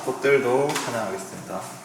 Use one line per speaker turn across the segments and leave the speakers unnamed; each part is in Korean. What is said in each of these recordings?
꽃들도 찬양하겠습니다.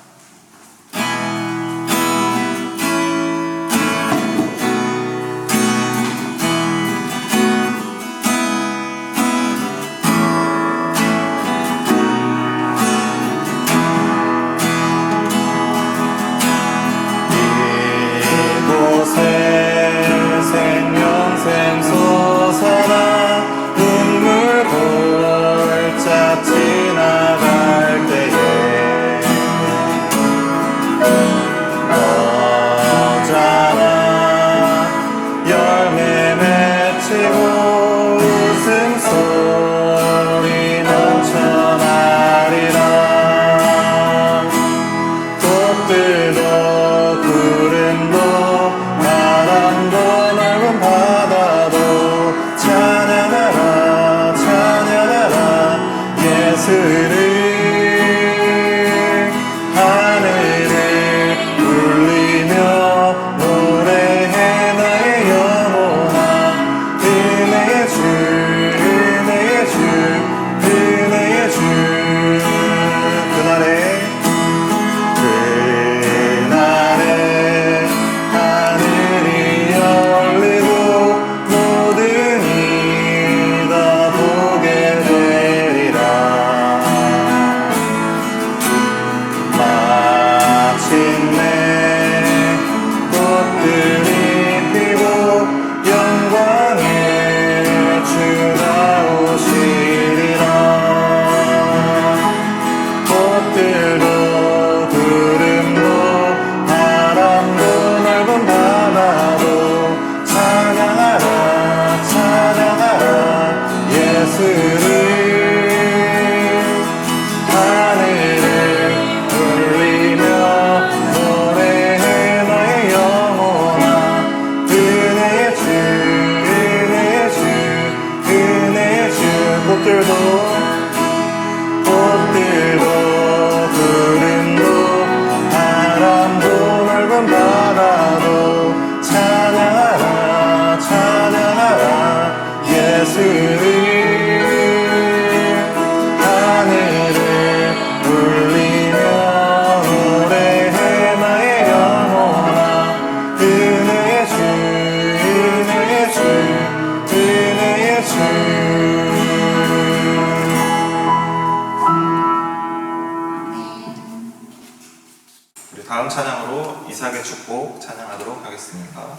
다음 찬양으로 이삭의 축복 찬양하도록 하겠습니다.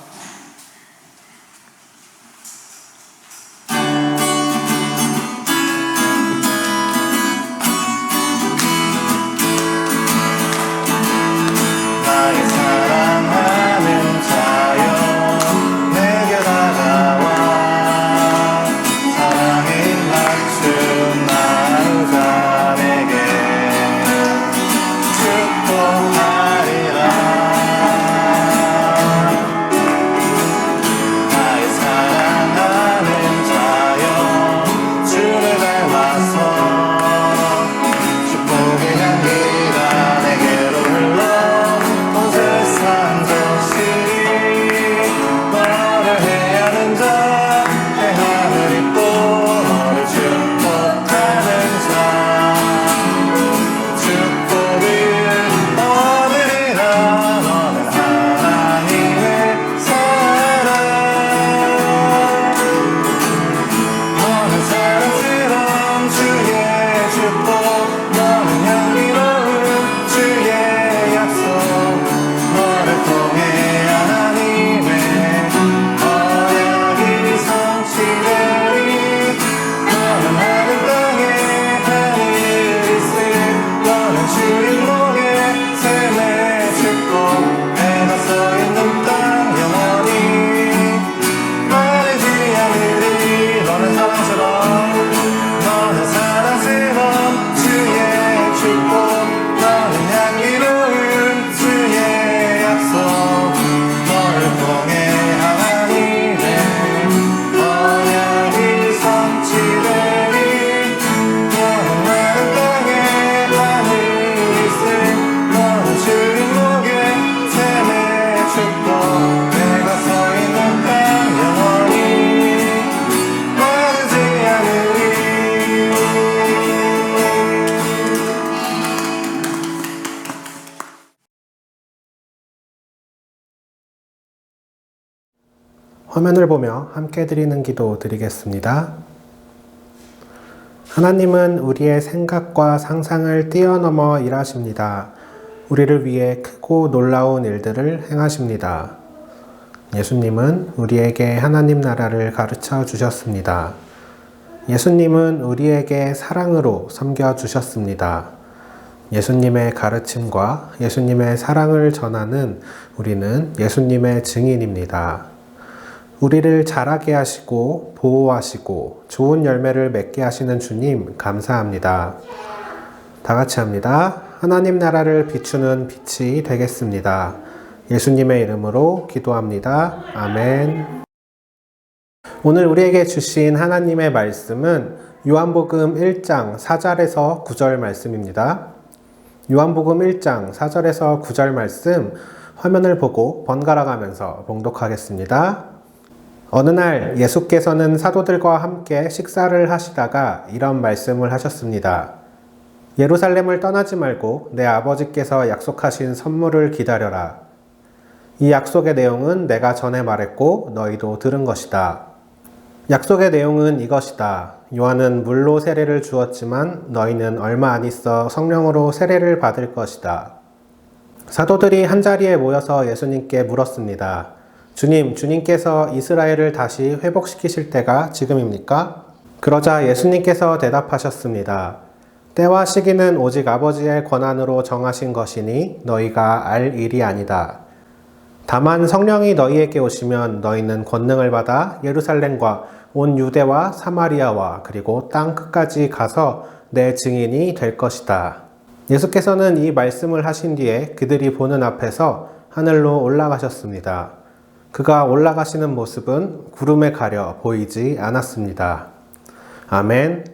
나의 사랑하는 자여 내게 다가와 사랑의 맞춤 나누자 내게 축복하리라
화면을 보며 함께 드리는 기도 드리겠습니다. 하나님은 우리의 생각과 상상을 뛰어넘어 일하십니다. 우리를 위해 크고 놀라운 일들을 행하십니다. 예수님은 우리에게 하나님 나라를 가르쳐 주셨습니다. 예수님은 우리에게 사랑으로 섬겨 주셨습니다. 예수님의 가르침과 예수님의 사랑을 전하는 우리는 예수님의 증인입니다. 우리를 자라게 하시고 보호하시고 좋은 열매를 맺게 하시는 주님 감사합니다. 다 같이 합니다. 하나님 나라를 비추는 빛이 되겠습니다. 예수님의 이름으로 기도합니다. 아멘. 오늘 우리에게 주신 하나님의 말씀은 요한복음 1장 4절에서 9절 말씀입니다. 요한복음 1장 4절에서 9절 말씀 화면을 보고 번갈아 가면서 봉독하겠습니다. 어느 날 예수께서는 사도들과 함께 식사를 하시다가 이런 말씀을 하셨습니다. 예루살렘을 떠나지 말고 내 아버지께서 약속하신 선물을 기다려라. 이 약속의 내용은 내가 전에 말했고 너희도 들은 것이다. 약속의 내용은 이것이다. 요한은 물로 세례를 주었지만 너희는 얼마 안 있어 성령으로 세례를 받을 것이다. 사도들이 한자리에 모여서 예수님께 물었습니다. 주님께서 이스라엘을 다시 회복시키실 때가 지금입니까? 그러자 예수님께서 대답하셨습니다. 때와 시기는 오직 아버지의 권한으로 정하신 것이니 너희가 알 일이 아니다. 다만 성령이 너희에게 오시면 너희는 권능을 받아 예루살렘과 온 유대와 사마리아와 그리고 땅 끝까지 가서 내 증인이 될 것이다. 예수께서는 이 말씀을 하신 뒤에 그들이 보는 앞에서 하늘로 올라가셨습니다. 그가 올라가시는 모습은 구름에 가려 보이지 않았습니다. 아멘.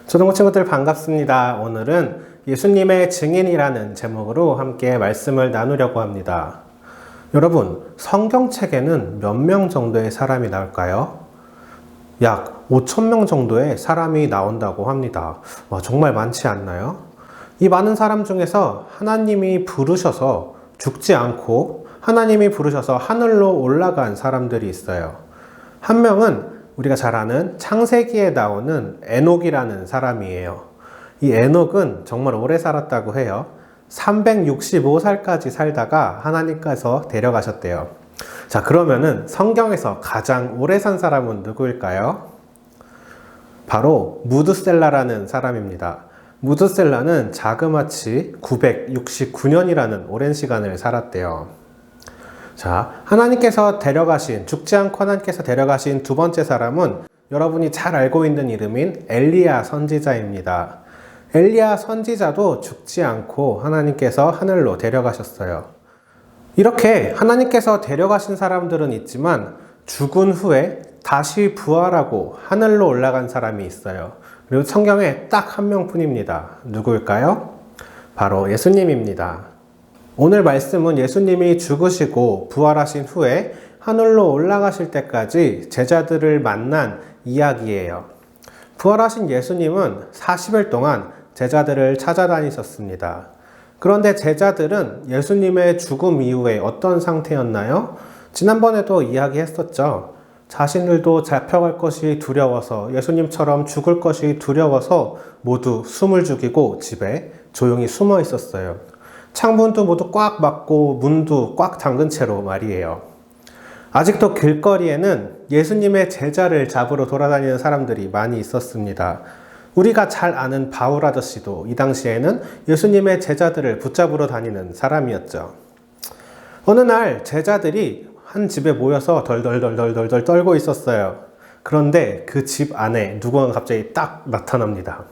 초등부 친구들 반갑습니다. 오늘은 예수님의 증인이라는 제목으로 함께 말씀을 나누려고 합니다. 여러분, 성경책에는 몇 명 정도의 사람이 나올까요? 약 5,000명 정도의 사람이 나온다고 합니다. 정말 많지 않나요? 이 많은 사람 중에서 하나님이 부르셔서 죽지 않고 하나님이 부르셔서 하늘로 올라간 사람들이 있어요. 한 명은 우리가 잘 아는 창세기에 나오는 에녹이라는 사람이에요. 이 에녹은 정말 오래 살았다고 해요. 365살까지 살다가 하나님께서 데려가셨대요. 자, 그러면은 성경에서 가장 오래 산 사람은 누구일까요? 바로 무드셀라라는 사람입니다. 무드셀라는 자그마치 969년이라는 오랜 시간을 살았대요. 자, 하나님께서 데려가신, 죽지 않고 하나님께서 데려가신 두 번째 사람은 여러분이 잘 알고 있는 이름인 엘리야 선지자입니다. 엘리야 선지자도 죽지 않고 하나님께서 하늘로 데려가셨어요. 이렇게 하나님께서 데려가신 사람들은 있지만 죽은 후에 다시 부활하고 하늘로 올라간 사람이 있어요. 그리고 성경에 딱 한 명뿐입니다. 누구일까요? 바로 예수님입니다. 오늘 말씀은 예수님이 죽으시고 부활하신 후에 하늘로 올라가실 때까지 제자들을 만난 이야기예요. 부활하신 예수님은 40일 동안 제자들을 찾아다니셨습니다. 그런데 제자들은 예수님의 죽음 이후에 어떤 상태였나요? 지난번에도 이야기했었죠. 자신들도 잡혀갈 것이 두려워서, 예수님처럼 죽을 것이 두려워서 모두 숨을 죽이고 집에 조용히 숨어 있었어요. 창문도 모두 꽉 막고 문도 꽉 잠근 채로 말이에요. 아직도 길거리에는 예수님의 제자를 잡으러 돌아다니는 사람들이 많이 있었습니다. 우리가 잘 아는 바울 아저씨도 이 당시에는 예수님의 제자들을 붙잡으러 다니는 사람이었죠. 어느 날 제자들이 한 집에 모여서 덜덜덜덜덜 떨고 있었어요. 그런데 그 집 안에 누군가 갑자기 딱 나타납니다.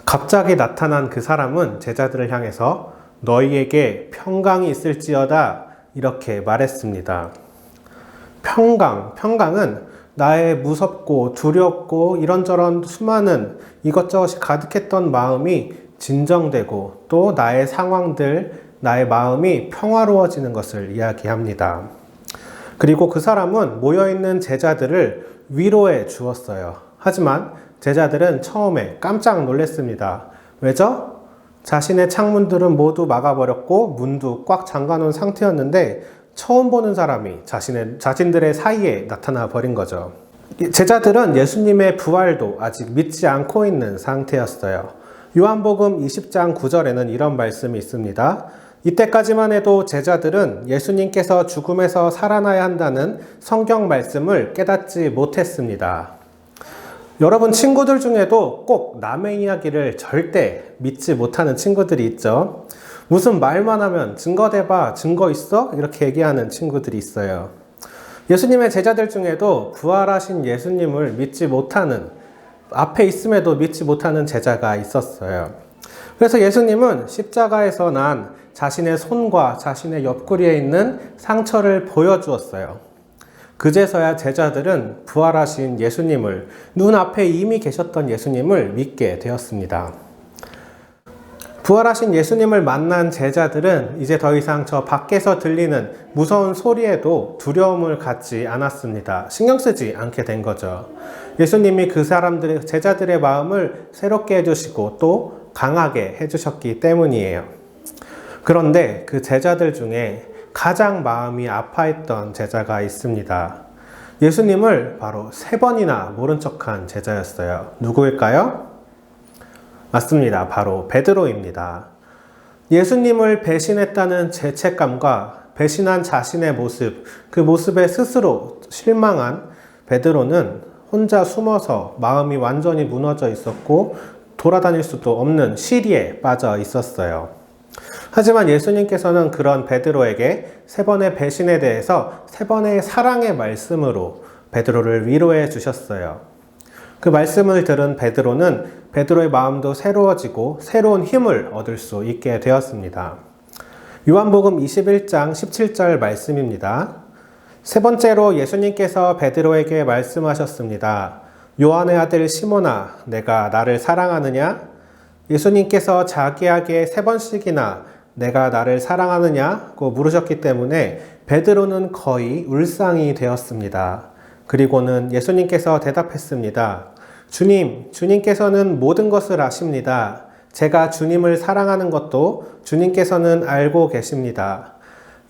갑자기 나타난 그 사람은 제자들을 향해서 너희에게 평강이 있을지어다 이렇게 말했습니다. 평강은 나의 무섭고 두렵고 이런저런 수많은 이것저것이 가득했던 마음이 진정되고 또 나의 상황들, 나의 마음이 평화로워지는 것을 이야기합니다. 그리고 그 사람은 모여있는 제자들을 위로해 주었어요. 하지만 제자들은 처음에 깜짝 놀랐습니다. 왜죠? 자신의 창문들은 모두 막아버렸고 문도 꽉 잠가놓은 상태였는데 처음 보는 사람이 자신들의 사이에 나타나 버린 거죠. 제자들은 예수님의 부활도 아직 믿지 않고 있는 상태였어요. 요한복음 20장 9절에는 이런 말씀이 있습니다. 이때까지만 해도 제자들은 예수님께서 죽음에서 살아나야 한다는 성경 말씀을 깨닫지 못했습니다. 여러분 친구들 중에도 꼭 남의 이야기를 절대 믿지 못하는 친구들이 있죠. 무슨 말만 하면 증거 대봐, 증거 있어? 이렇게 얘기하는 친구들이 있어요. 예수님의 제자들 중에도 부활하신 예수님을 믿지 못하는, 앞에 있음에도 믿지 못하는 제자가 있었어요. 그래서 예수님은 십자가에서 난 자신의 손과 자신의 옆구리에 있는 상처를 보여주었어요. 그제서야 제자들은 부활하신 예수님을, 눈앞에 이미 계셨던 예수님을 믿게 되었습니다. 부활하신 예수님을 만난 제자들은 이제 더 이상 저 밖에서 들리는 무서운 소리에도 두려움을 갖지 않았습니다. 신경 쓰지 않게 된 거죠. 예수님이 그 제자들의 마음을 새롭게 해주시고 또 강하게 해주셨기 때문이에요. 그런데 그 제자들 중에 가장 마음이 아파했던 제자가 있습니다. 예수님을 바로 3번이나 모른 척한 제자였어요. 누구일까요? 맞습니다. 바로 베드로입니다. 예수님을 배신했다는 죄책감과 배신한 자신의 모습, 그 모습에 스스로 실망한 베드로는 혼자 숨어서 마음이 완전히 무너져 있었고 돌아다닐 수도 없는 시리에 빠져 있었어요. 하지만 예수님께서는 그런 베드로에게 3번의 배신에 대해서 3번의 사랑의 말씀으로 베드로를 위로해 주셨어요. 그 말씀을 들은 베드로의 마음도 새로워지고 새로운 힘을 얻을 수 있게 되었습니다. 요한복음 21장 17절 말씀입니다. 3번째로 예수님께서 베드로에게 말씀하셨습니다. 요한의 아들 시몬아, 내가 나를 사랑하느냐? 예수님께서 자기에게 3번씩이나 내가 나를 사랑하느냐고 물으셨기 때문에 베드로는 거의 울상이 되었습니다. 그리고는 예수님께서 대답했습니다. 주님께서는 모든 것을 아십니다. 제가 주님을 사랑하는 것도 주님께서는 알고 계십니다.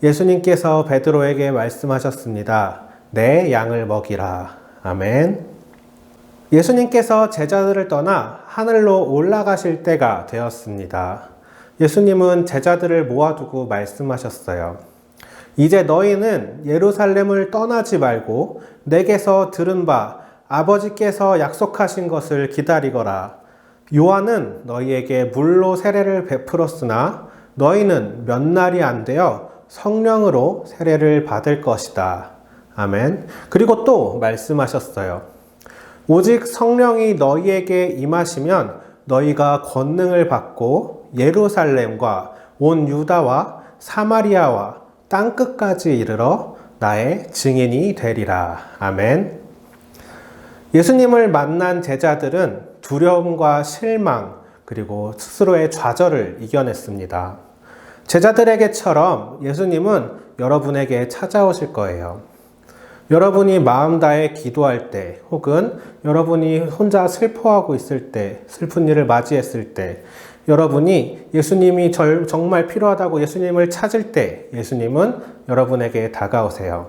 예수님께서 베드로에게 말씀하셨습니다. 내 양을 먹이라. 아멘. 예수님께서 제자들을 떠나 하늘로 올라가실 때가 되었습니다. 예수님은 제자들을 모아두고 말씀하셨어요. 이제 너희는 예루살렘을 떠나지 말고 내게서 들은 바 아버지께서 약속하신 것을 기다리거라. 요한은 너희에게 물로 세례를 베풀었으나 너희는 몇 날이 안 되어 성령으로 세례를 받을 것이다. 아멘. 그리고 또 말씀하셨어요. 오직 성령이 너희에게 임하시면 너희가 권능을 받고 예루살렘과 온 유다와 사마리아와 땅끝까지 이르러 나의 증인이 되리라. 아멘. 예수님을 만난 제자들은 두려움과 실망 그리고 스스로의 좌절을 이겨냈습니다. 제자들에게처럼 예수님은 여러분에게 찾아오실 거예요. 여러분이 마음 다해 기도할 때 혹은 여러분이 혼자 슬퍼하고 있을 때, 슬픈 일을 맞이했을 때, 여러분이 예수님이 정말 필요하다고 예수님을 찾을 때 예수님은 여러분에게 다가오세요.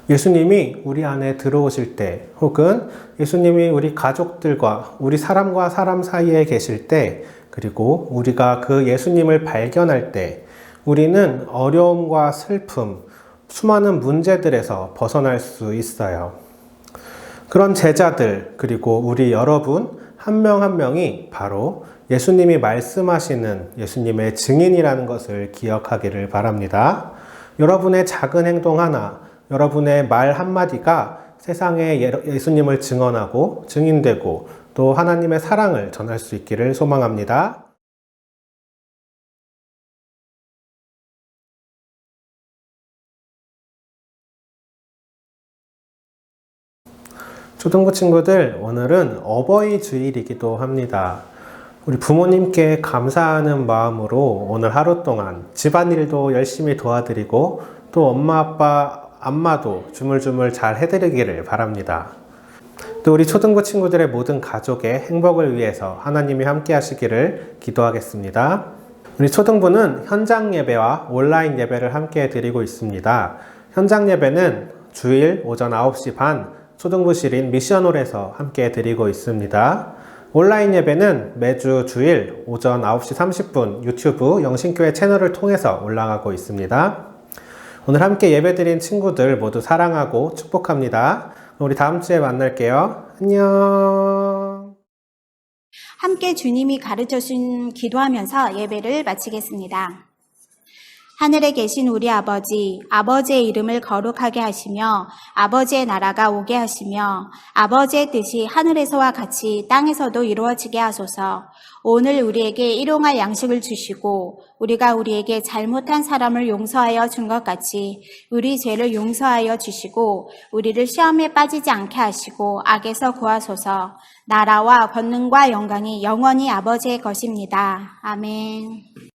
예수님이 우리 안에 들어오실 때 혹은 예수님이 우리 가족들과 우리 사람과 사람 사이에 계실 때 그리고 우리가 그 예수님을 발견할 때 우리는 어려움과 슬픔, 수많은 문제들에서 벗어날 수 있어요. 그런 제자들 그리고 우리 여러분 한 명 한 명이 바로 예수님이 말씀하시는 예수님의 증인이라는 것을 기억하기를 바랍니다. 여러분의 작은 행동 하나, 여러분의 말 한마디가 세상에 예수님을 증언하고 증인되고 또 하나님의 사랑을 전할 수 있기를 소망합니다. 초등부 친구들, 오늘은 어버이 주일이기도 합니다. 우리 부모님께 감사하는 마음으로 오늘 하루 동안 집안일도 열심히 도와드리고 또 엄마 아빠 안마도 주물주물 잘 해드리기를 바랍니다. 또 우리 초등부 친구들의 모든 가족의 행복을 위해서 하나님이 함께 하시기를 기도하겠습니다. 우리 초등부는 현장 예배와 온라인 예배를 함께 드리고 있습니다. 현장 예배는 주일 오전 9시 반 초등부실인 미션홀에서 함께 드리고 있습니다. 온라인 예배는 매주 주일 오전 9시 30분 유튜브 영신교회 채널을 통해서 올라가고 있습니다. 오늘 함께 예배드린 친구들 모두 사랑하고 축복합니다. 우리 다음 주에 만날게요. 안녕.
함께 주님이 가르쳐 주신 기도하면서 예배를 마치겠습니다. 하늘에 계신 우리 아버지, 아버지의 이름을 거룩하게 하시며 아버지의 나라가 오게 하시며 아버지의 뜻이 하늘에서와 같이 땅에서도 이루어지게 하소서. 오늘 우리에게 일용할 양식을 주시고 우리가 우리에게 잘못한 사람을 용서하여 준 것 같이 우리 죄를 용서하여 주시고 우리를 시험에 빠지지 않게 하시고 악에서 구하소서. 나라와 권능과 영광이 영원히 아버지의 것입니다. 아멘.